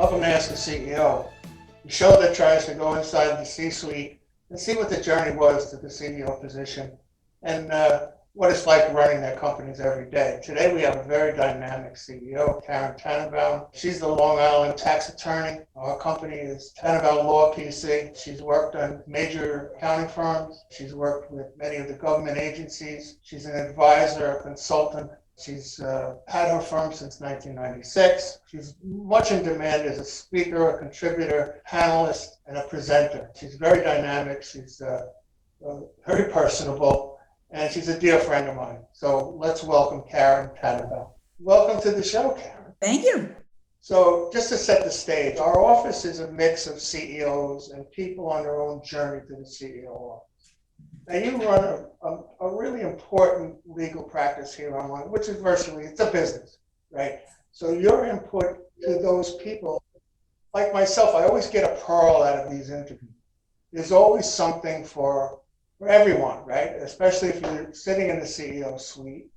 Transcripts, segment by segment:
Welcome to Ask the CEO, the show that tries to go inside the C-suite and see what the journey was to the CEO position and what it's like running their companies every day. Today we have a very dynamic CEO, Karen Tenenbaum. She's the Long Island tax attorney. Our company is Tenenbaum Law PC. She's worked on major accounting firms. She's worked with many of the government agencies. She's an advisor, a consultant. She's had her firm since 1996. She's much in demand as a speaker, a contributor, panelist, and a presenter. She's very dynamic. She's very personable, and she's a dear friend of mine. So let's welcome Karen Tenenbaum. Welcome to the show, Karen. Thank you. So just to set the stage, our office is a mix of CEOs and people on their own journey to the CEO office. Now you run a really important legal practice here online, which is virtually, it's a business, right? So your input to those people, like myself, I always get a pearl out of these interviews. There's always something for everyone, right? Especially if you're sitting in the CEO suite,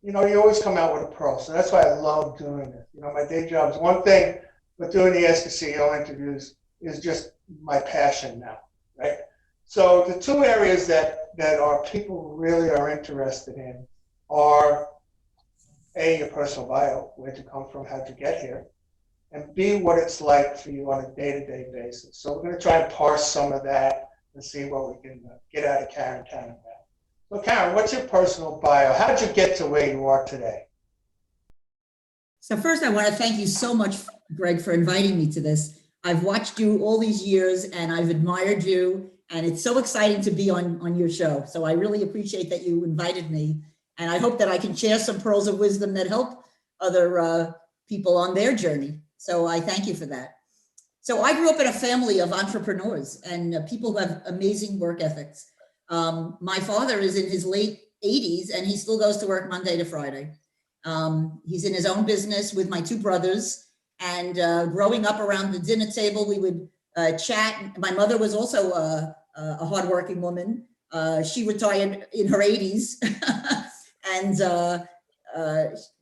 you always come out with a pearl. So that's why I love doing this. My day job is one thing, but doing the Ask the CEO interviews is just my passion now, right? So the two areas that our people really are interested in are A, your personal bio, where'd you come from, how'd you get here, and B, what it's like for you on a day-to-day basis. So we're going to try and parse some of that and see what we can get out of Karen Tenenbaum. So Karen, what's your personal bio? How'd you get to where you are today? So first, I want to thank you so much, Greg, for inviting me to this. I've watched you all these years and I've admired you. And it's so exciting to be on your show. So I really appreciate that you invited me. And I hope that I can share some pearls of wisdom that help other people on their journey. So I thank you for that. So I grew up in a family of entrepreneurs and people who have amazing work ethics. My father is in his late 80s and he still goes to work Monday to Friday. He's in his own business with my two brothers. And growing up around the dinner table, we would chat. My mother was also a hardworking woman. She retired in her 80s,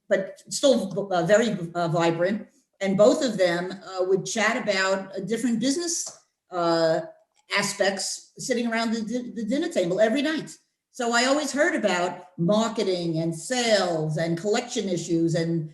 but still very vibrant. And both of them would chat about different business aspects sitting around the dinner table every night. So I always heard about marketing and sales and collection issues and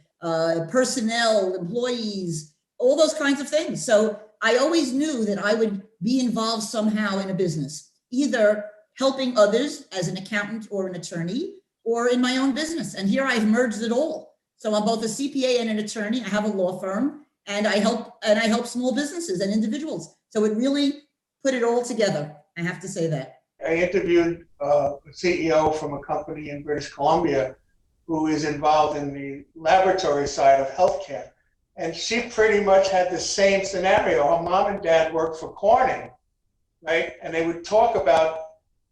personnel, employees, all those kinds of things. So I always knew that I would be involved somehow in a business, either helping others as an accountant or an attorney, or in my own business. And here I've merged it all. So I'm both a CPA and an attorney. I have a law firm, and I help small businesses and individuals. So it really put it all together. I have to say that. I interviewed a CEO from a company in British Columbia who is involved in the laboratory side of healthcare. And she pretty much had the same scenario. Her mom and dad worked for Corning, right? And they would talk about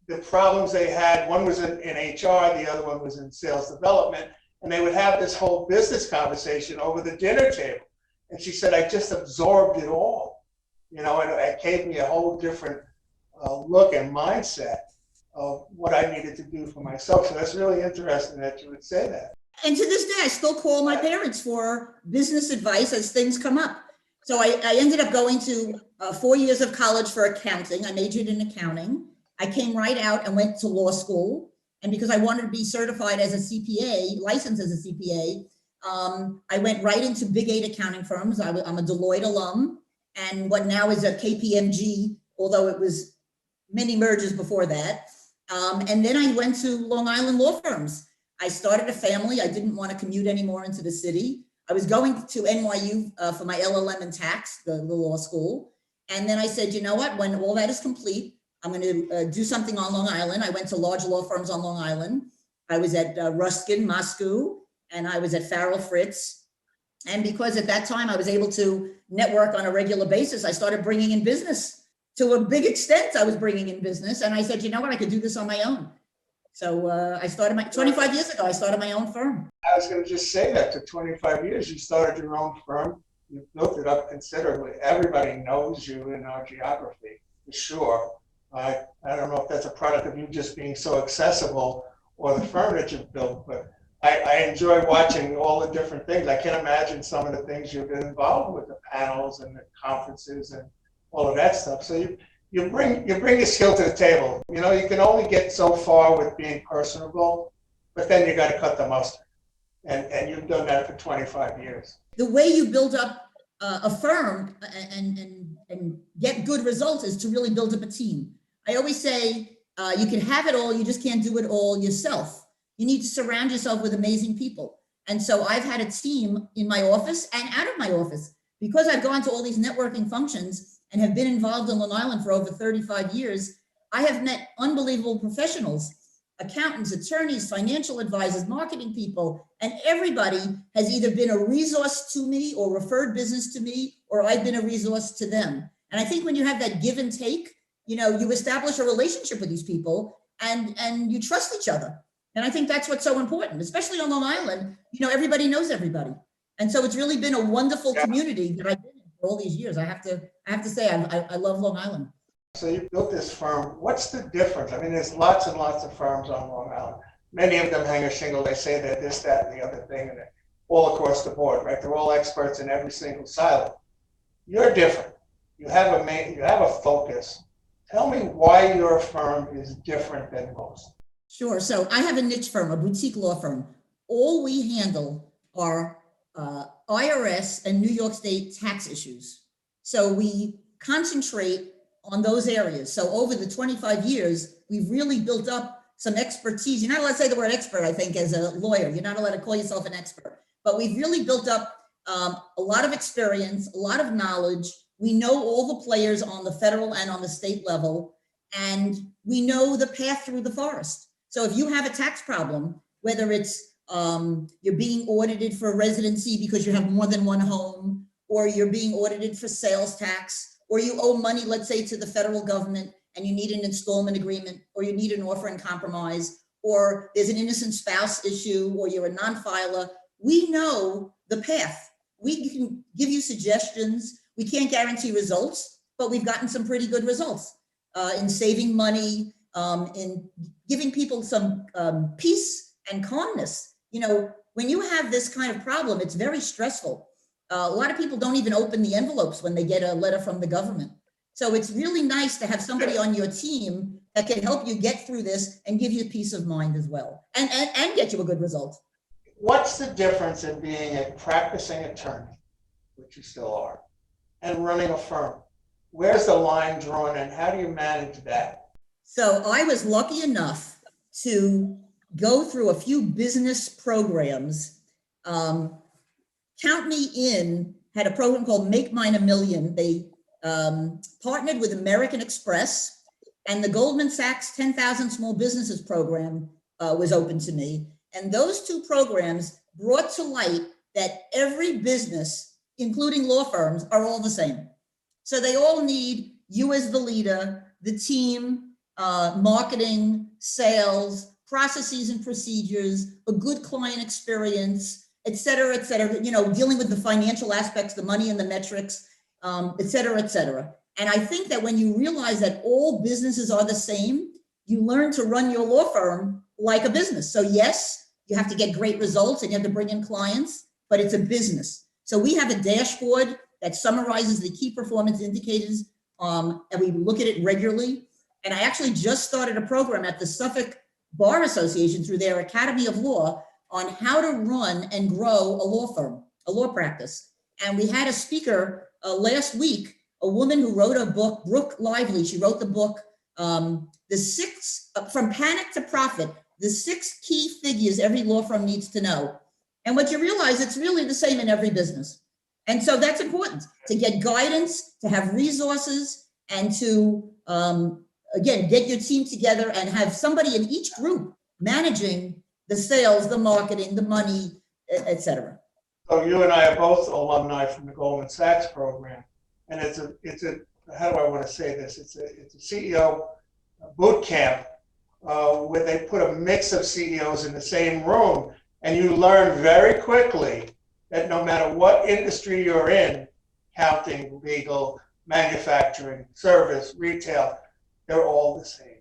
the problems they had. One was in HR, the other one was in sales development. And they would have this whole business conversation over the dinner table. And she said, I just absorbed it all, and it gave me a whole different look and mindset of what I needed to do for myself. So that's really interesting that you would say that. And to this day, I still call my parents for business advice as things come up. So I ended up going to 4 years of college for accounting. I majored in accounting. I came right out and went to law school. And because I wanted to be certified as a CPA, licensed as a CPA, I went right into big 8 accounting firms. I'm a Deloitte alum, and what now is a KPMG, although it was many mergers before that. And then I went to Long Island law firms. I started a family. I didn't want to commute anymore into the city. I was going to NYU for my LLM in tax, the law school. And then I said, you know what, when all that is complete, I'm going to do something on Long Island. I went to large law firms on Long Island. I was at Ruskin, Moscow, and I was at Farrell Fritz. And because at that time I was able to network on a regular basis, I started bringing in business. To a big extent, I was bringing in business. And I said, you know what, I could do this on my own. So I started 25 years ago, I started my own firm. I was going to just say that to 25 years, you started your own firm. You built it up considerably. Everybody knows you in our geography, for sure. I don't know if that's a product of you just being so accessible or the firm that you've built, but I enjoy watching all the different things. I can imagine some of the things you've been involved with, the panels and the conferences and all of that stuff. So you bring your skill to the table. You know, you can only get so far with being personable, but then you got to cut the mustard. And you've done that for 25 years. The way you build up a firm and get good results is to really build up a team. I always say you can have it all, you just can't do it all yourself. You need to surround yourself with amazing people. And so I've had a team in my office and out of my office because I've gone to all these networking functions and have been involved in Long Island for over 35 years. I have met unbelievable professionals, accountants, attorneys, financial advisors, marketing people, and everybody has either been a resource to me or referred business to me, or I've been a resource to them. And I think when you have that give and take, you know, you establish a relationship with these people and you trust each other. And I think that's what's so important, especially on Long Island. You know, everybody knows everybody. And so it's really been a wonderful community that I've been in for all these years. I have to say, I love Long Island. So you built this firm. What's the difference? I mean, there's lots and lots of firms on Long Island. Many of them hang a shingle. They say they're this, that, and the other thing, and all across the board, right? They're all experts in every single silo. You're different. You have a focus. Tell me why your firm is different than most. Sure. So I have a niche firm, a boutique law firm. All we handle are IRS and New York State tax issues. So we concentrate on those areas. So over the 25 years, we've really built up some expertise. You're not allowed to say the word expert, I think, as a lawyer. You're not allowed to call yourself an expert. But we've really built up a lot of experience, a lot of knowledge. We know all the players on the federal and on the state level, and we know the path through the forest. So if you have a tax problem, whether it's you're being audited for residency because you have more than one home, or you're being audited for sales tax, or you owe money, let's say, to the federal government and you need an installment agreement, or you need an offer in compromise, or there's an innocent spouse issue, or you're a non-filer, we know the path. We can give you suggestions. We can't guarantee results, but we've gotten some pretty good results in saving money, in giving people some peace and calmness. You know, when you have this kind of problem, it's very stressful. A lot of people don't even open the envelopes when they get a letter from the government. So it's really nice to have somebody on your team that can help you get through this and give you peace of mind as well, and get you a good result. What's the difference in being a practicing attorney, which you still are, and running a firm? Where's the line drawn and how do you manage that? So I was lucky enough to go through a few business programs. Count Me In had a program called Make Mine a Million. They partnered with American Express, and the Goldman Sachs 10,000 Small Businesses program was open to me. And those two programs brought to light that every business, including law firms, are all the same. So they all need you as the leader, the team, marketing, sales, processes and procedures, a good client experience, et cetera, you know, dealing with the financial aspects, the money and the metrics, et cetera, et cetera. And I think that when you realize that all businesses are the same, you learn to run your law firm like a business. So yes, you have to get great results and you have to bring in clients, but it's a business. So we have a dashboard that summarizes the key performance indicators, and we look at it regularly. And I actually just started a program at the Suffolk Bar Association through their Academy of Law on how to run and grow a law firm, a law practice. And we had a speaker last week, a woman who wrote a book, Brooke Lively. She wrote the book, From Panic to Profit, the 6 key figures every law firm needs to know. And what you realize, it's really the same in every business. And so that's important, to get guidance, to have resources, and to, again, get your team together and have somebody in each group managing the sales, the marketing, the money, et cetera. So you and I are both alumni from the Goldman Sachs program. And it's a how do I want to say this? It's a CEO boot camp where they put a mix of CEOs in the same room, and you learn very quickly that no matter what industry you're in, accounting, legal, manufacturing, service, retail, they're all the same.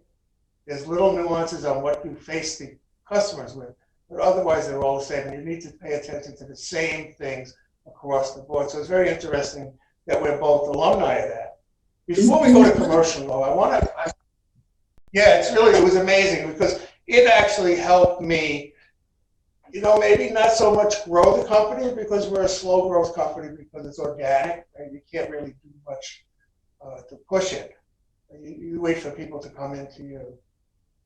There's little nuances on what you face the customers with, but otherwise they're all the same. And you need to pay attention to the same things across the board. So it's very interesting that we're both alumni of that. Before we go to commercial, though, yeah, it was amazing because it actually helped me, maybe not so much grow the company because we're a slow growth company because it's organic and you can't really do much to push it. You wait for people to come into you.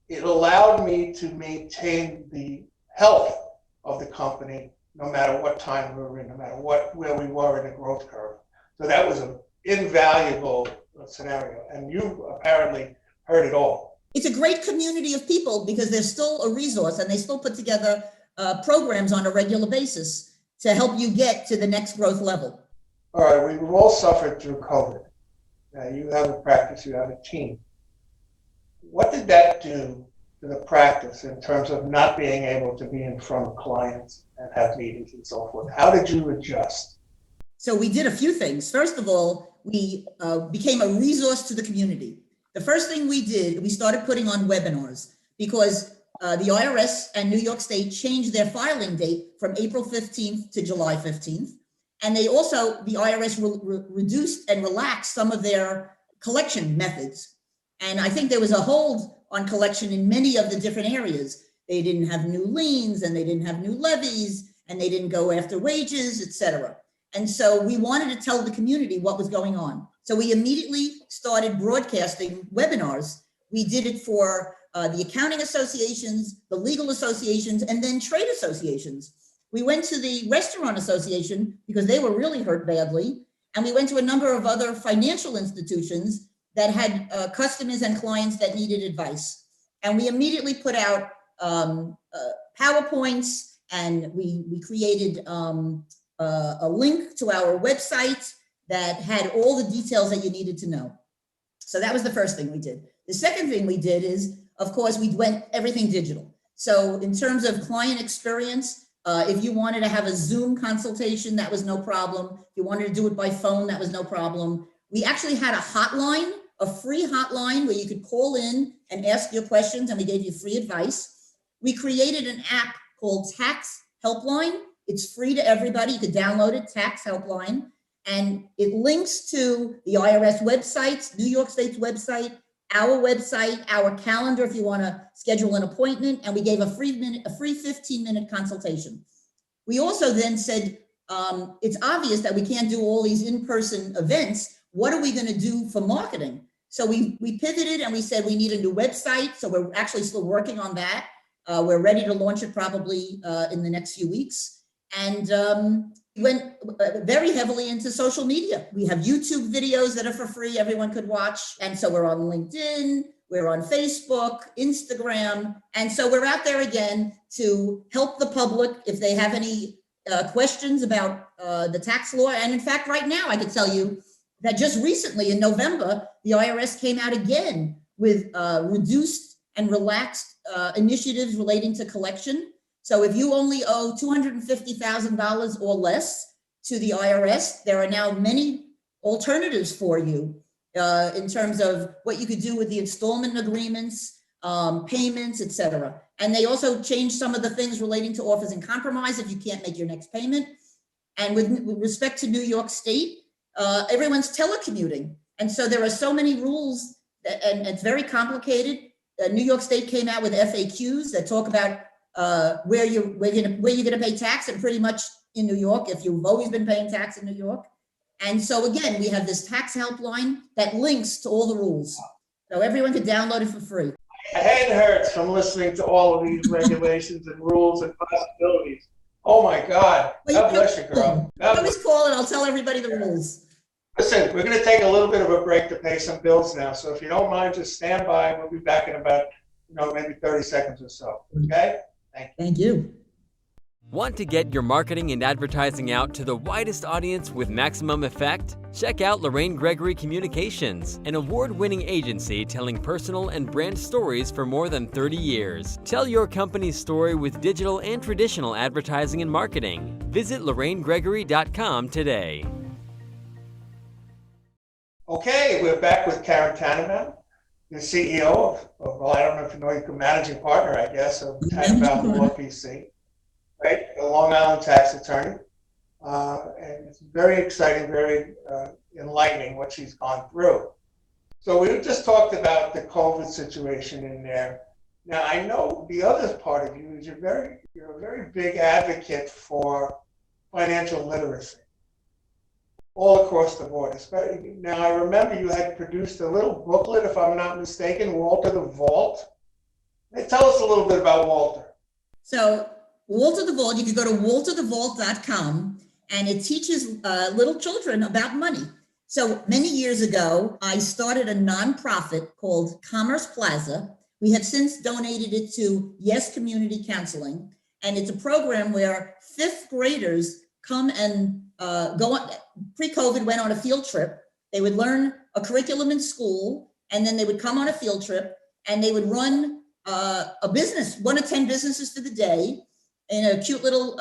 It allowed me to maintain the health of the company no matter what time we were in, no matter where we were in the growth curve. So that was an invaluable scenario, and you apparently heard it all. It's a great community of people because they're still a resource and they still put together programs on a regular basis to help you get to the next growth level. All right, we've all suffered through COVID. Now you have a practice, you have a team. What did that do to the practice in terms of not being able to be in front of clients and have meetings and so forth? How did you adjust? So we did a few things. First of all, we became a resource to the community. The first thing we did, we started putting on webinars because the IRS and New York State changed their filing date from April 15th to July 15th. And the IRS reduced and relaxed some of their collection methods. And I think there was a hold on collection in many of the different areas. They didn't have new liens and they didn't have new levies and they didn't go after wages, et cetera. And so we wanted to tell the community what was going on. So we immediately started broadcasting webinars. We did it for the accounting associations, the legal associations, and then trade associations. We went to the restaurant association because they were really hurt badly. And we went to a number of other financial institutions that had customers and clients that needed advice. And we immediately put out PowerPoints, and we created a link to our website that had all the details that you needed to know. So that was the first thing we did. The second thing we did is, of course, we went everything digital. So in terms of client experience, if you wanted to have a Zoom consultation, that was no problem. If you wanted to do it by phone, that was no problem. We actually had a hotline, a free hotline where you could call in and ask your questions, and we gave you free advice. We created an app called Tax Helpline. It's free to everybody. You could download it, Tax Helpline, and it links to the IRS websites, New York State's website, our calendar if you want to schedule an appointment, and we gave a free 15-minute consultation. We also then said, it's obvious that we can't do all these in-person events. What are we going to do for marketing? So we pivoted and we said we need a new website. So we're actually still working on that. We're ready to launch it probably in the next few weeks. And we went very heavily into social media. We have YouTube videos that are for free, everyone could watch. And so we're on LinkedIn, we're on Facebook, Instagram. And so we're out there again to help the public if they have any questions about the tax law. And in fact, right now, I could tell you that just recently in November, the IRS came out again with reduced and relaxed initiatives relating to collection. So if you only owe $250,000 or less to the IRS, there are now many alternatives for you in terms of what you could do with the installment agreements, payments, et cetera. And they also changed some of the things relating to offers in compromise if you can't make your next payment. And with respect to New York State, everyone's telecommuting. And so there are so many rules and it's very complicated. New York State came out with FAQs that talk about where you're gonna pay tax, and pretty much in New York, if you've always been paying tax in New York. And so again, we have this tax helpline that links to all the rules. So everyone can download it for free. My head hurts from listening to all of these regulations and rules and possibilities. Oh my God. God bless you, girl. Always call and I'll tell everybody the rules. Listen, we're going to take a little bit of a break to pay some bills now. So if you don't mind, just stand by. We'll be back in about, maybe 30 seconds or so. Okay? Thank you. Want to get your marketing and advertising out to the widest audience with maximum effect? Check out Lorraine Gregory Communications, an award-winning agency telling personal and brand stories for more than 30 years. Tell your company's story with digital and traditional advertising and marketing. Visit LorraineGregory.com today. Okay, we're back with Karen Tenenbaum. the CEO well, I don't know if you know, you're managing partner, I guess, of Tenenbaum Law PC, right? A Long Island tax attorney. And it's very exciting, very enlightening what she's gone through. So we just talked about the COVID situation in there. Now I know the other part of you is you're a very big advocate for financial literacy all across the board. Now I remember you had produced a little booklet, if I'm not mistaken, Walter the Vault. Tell us a little bit about Walter. So Walter the Vault, you could go to walterthevault.com, and it teaches little children about money. So many years ago, I started a nonprofit called Commerce Plaza. We have since donated it to Yes Community Counseling. And it's a program where fifth graders come and go on, pre-COVID went on a field trip. They would learn a curriculum in school, and then they would come on a field trip, and they would run a business, 1 to 10 businesses for the day in a cute little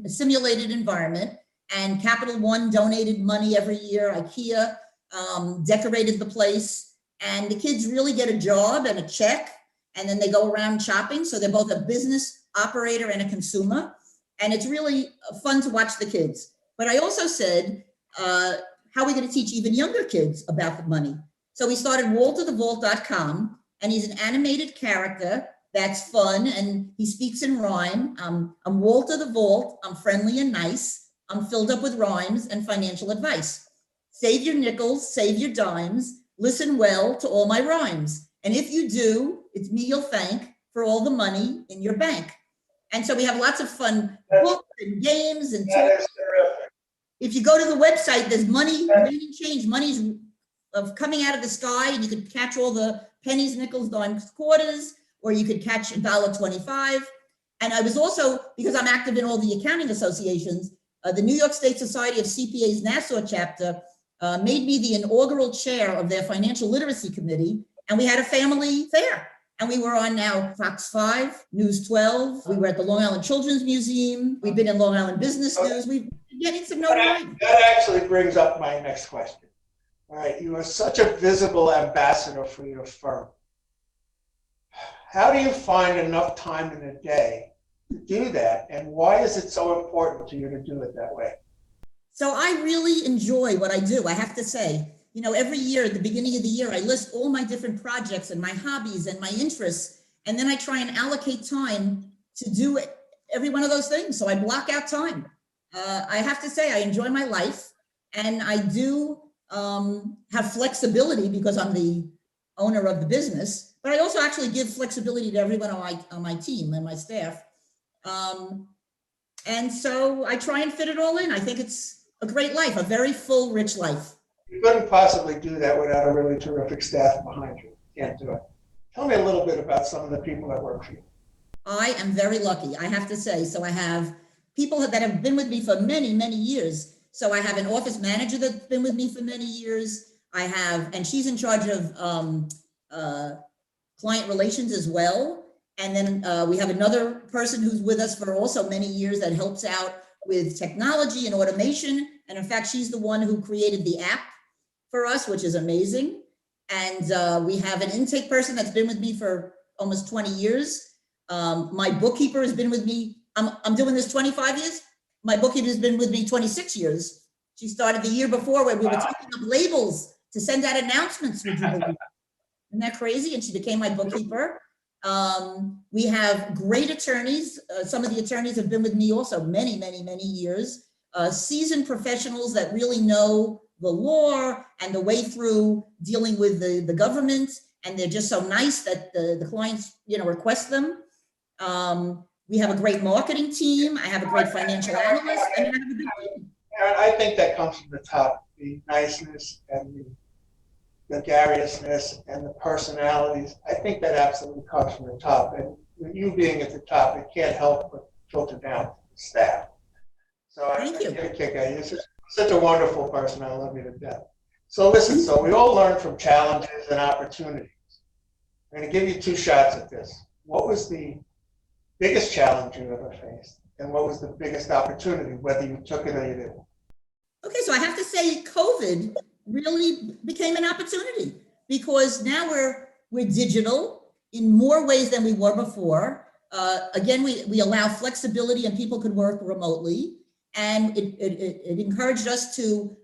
simulated environment. And Capital One donated money every year. IKEA decorated the place, and the kids really get a job and a check, and then they go around shopping. So they're both a business operator and a consumer, and it's really fun to watch the kids. But I also said, how are we going to teach even younger kids about the money? So we started walterthevault.com, and he's an animated character that's fun, and he speaks in rhyme. I'm Walter the Vault. I'm friendly and nice. I'm filled up with rhymes and financial advice. Save your nickels, save your dimes, listen well to all my rhymes. And if you do, it's me you'll thank for all the money in your bank. And so we have lots of fun books and games and tools. If you go to the website, there's money, remaining change, money's coming out of the sky, and you could catch all the pennies, nickels, dimes, quarters, or you could catch $1.25. And I was also, because I'm active in all the accounting associations, the New York State Society of CPAs Nassau chapter made me the inaugural chair of their financial literacy committee, and we had a family fair. And we were on now Fox 5, News 12. We were at the Long Island Children's Museum. We've been in Long Island Business News. We've been getting some notoriety. That actually brings up my next question. All right, you are such a visible ambassador for your firm. How do you find enough time in a day to do that, and why is it so important to you to do it that way? So I really enjoy what I do, I have to say. You know, every year at the beginning of the year, I list all my different projects and my hobbies and my interests, and then I try and allocate time to do every one of those things. So I block out time. I have to say I enjoy my life, and I do have flexibility because I'm the owner of the business, but I also actually give flexibility to everyone on my team and my staff. And so I try and fit it all in. I think it's a great life, a very full, rich life. You couldn't possibly do that without a really terrific staff behind you. You can't do it. Tell me a little bit about some of the people that work for you. I am very lucky, I have to say. So I have people that have been with me for many, many years. So I have an office manager that's been with me for many years. I have, and she's in charge of client relations as well. And then we have another person who's with us for also many years that helps out with technology and automation. And in fact, she's the one who created the app for us, which is amazing. And we have an intake person that's been with me for almost 20 years. My bookkeeper has been with me. I'm doing this 25 years. My bookkeeper has been with me 26 years. She started the year before when we were typing up labels to send out announcements. Would you believe? Isn't that crazy? And she became my bookkeeper. We have great attorneys. Some of the attorneys have been with me also many, many, many years. Seasoned professionals that really know the law and the way through dealing with the government. And they're just so nice that the clients, request them. We have a great marketing team. I have a great financial analyst. I have a big team. I think that comes from the top, the niceness and the gregariousness and the personalities. I think that absolutely comes from the top. And with you being at the top, it can't help but filter down to the staff. So I get a kick out of you. You're such a wonderful person. I love you to death. So listen, so we all learn from challenges and opportunities. I'm going to give you 2 shots at this. What was the biggest challenge you ever faced? And what was the biggest opportunity, whether you took it or you didn't? Okay, so I have to say COVID really became an opportunity because now we're digital in more ways than we were before. Again, we allow flexibility and people could work remotely. And it encouraged us to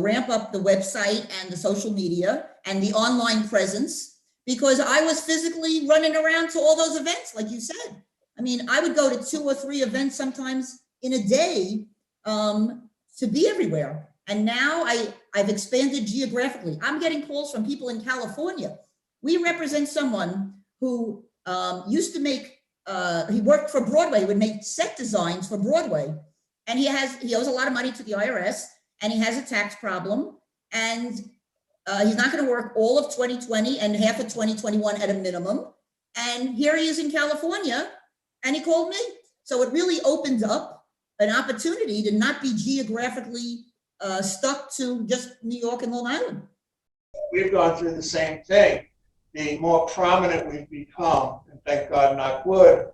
ramp up the website and the social media and the online presence, because I was physically running around to all those events, like you said. I mean, I would go to 2 or 3 events sometimes in a day to be everywhere. And now I've expanded geographically. I'm getting calls from people in California. We represent someone who used to make, he worked for Broadway, would make set designs for Broadway. And he owes a lot of money to the IRS, and he has a tax problem. And he's not going to work all of 2020 and half of 2021 at a minimum. And here he is in California, and he called me. So it really opened up an opportunity to not be geographically stuck to just New York and Long Island. We've gone through the same thing. The more prominent we've become, and thank God, knock wood,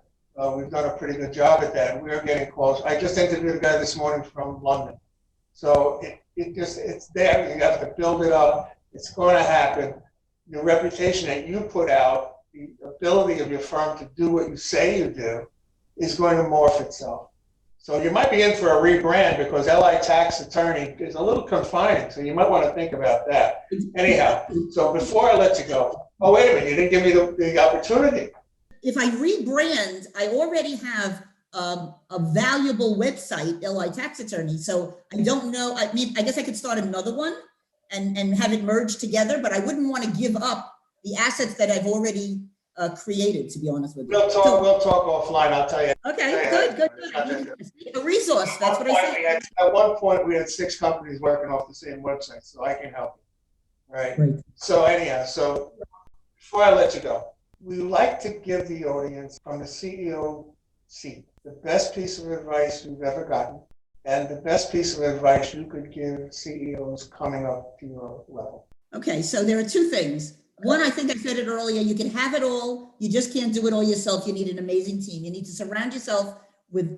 we've done a pretty good job at that. We're getting calls. I just interviewed a guy this morning from London. So it's there. You have to build it up. It's going to happen. The reputation that you put out, the ability of your firm to do what you say you do, is going to morph itself. So you might be in for a rebrand, because LI Tax Attorney is a little confining. So you might want to think about that. Anyhow, so before I let you go, oh, wait a minute, you didn't give me the opportunity. If I rebrand, I already have a valuable website, LI Tax Attorney. So I don't know, I mean, I guess I could start another one and have it merged together, but I wouldn't want to give up the assets that I've already created, to be honest with you. We'll talk offline, I'll tell you. Okay, good. A resource, that's what I said. At one point, we had 6 companies working off the same website, so I can help you. Right? Great. So anyhow, so before I let you go, we like to give the audience from the CEO seat the best piece of advice you've ever gotten, and the best piece of advice you could give CEOs coming up to your level. Okay, so there are 2 things. One, I think I said it earlier, you can have it all. You just can't do it all yourself. You need an amazing team. You need to surround yourself with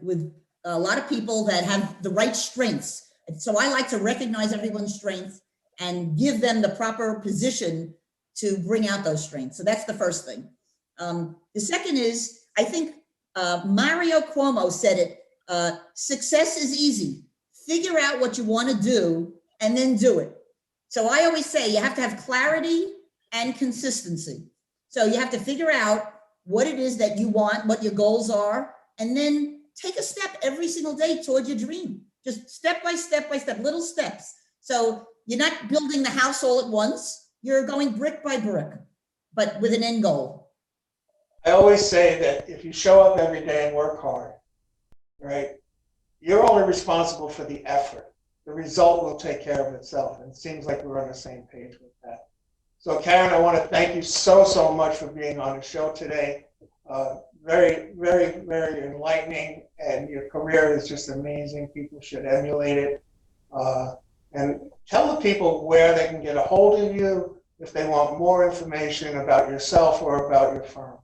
a lot of people that have the right strengths. So I like to recognize everyone's strengths and give them the proper position to bring out those strengths. So that's the first thing. The second is, I think Mario Cuomo said it, success is easy. Figure out what you want to do and then do it. So I always say you have to have clarity and consistency. So you have to figure out what it is that you want, what your goals are, and then take a step every single day toward your dream. Just step by step, little steps. So you're not building the house all at once. You're going brick by brick, but with an end goal. I always say that if you show up every day and work hard, right, you're only responsible for the effort. The result will take care of itself. And it seems like we're on the same page with that. So Karen, I want to thank you so much for being on the show today. Very, very, very enlightening, and your career is just amazing. People should emulate it. And tell the people where they can get a hold of you if they want more information about yourself or about your firm.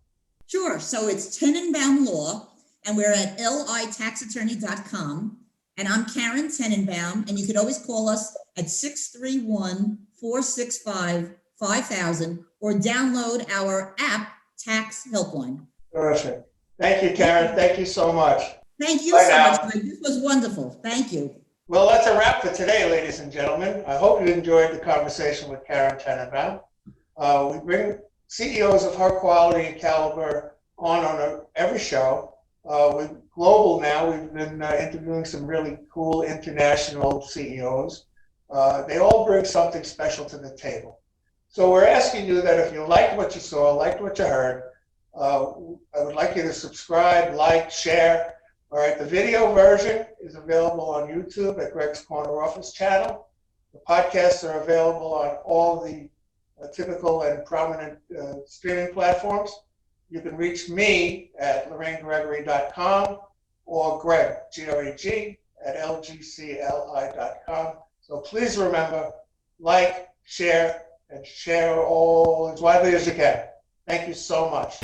Sure. So it's Tenenbaum Law, and we're at litaxattorney.com. And I'm Karen Tenenbaum, and you could always call us at 631-465-5000 or download our app, Tax Helpline. Terrific. Thank you, Karen. Thank you so much. Thank you Bye so now. much, Greg. This was wonderful. Thank you. Well, that's a wrap for today, ladies and gentlemen. I hope you enjoyed the conversation with Karen Tenenbaum. We bring CEOs of high quality and caliber on every show. We're global now. We've been interviewing some really cool international CEOs. They all bring something special to the table. So we're asking you that if you liked what you saw, liked what you heard, I would like you to subscribe, like, share. All right, the video version is available on YouTube at Greg's Corner Office channel. The podcasts are available on all the typical and prominent streaming platforms. You can reach me at LorraineGregory.com or Greg, G-R-E-G, at LGCLI.com. So please remember, like, share, and share all as widely as you can. Thank you so much.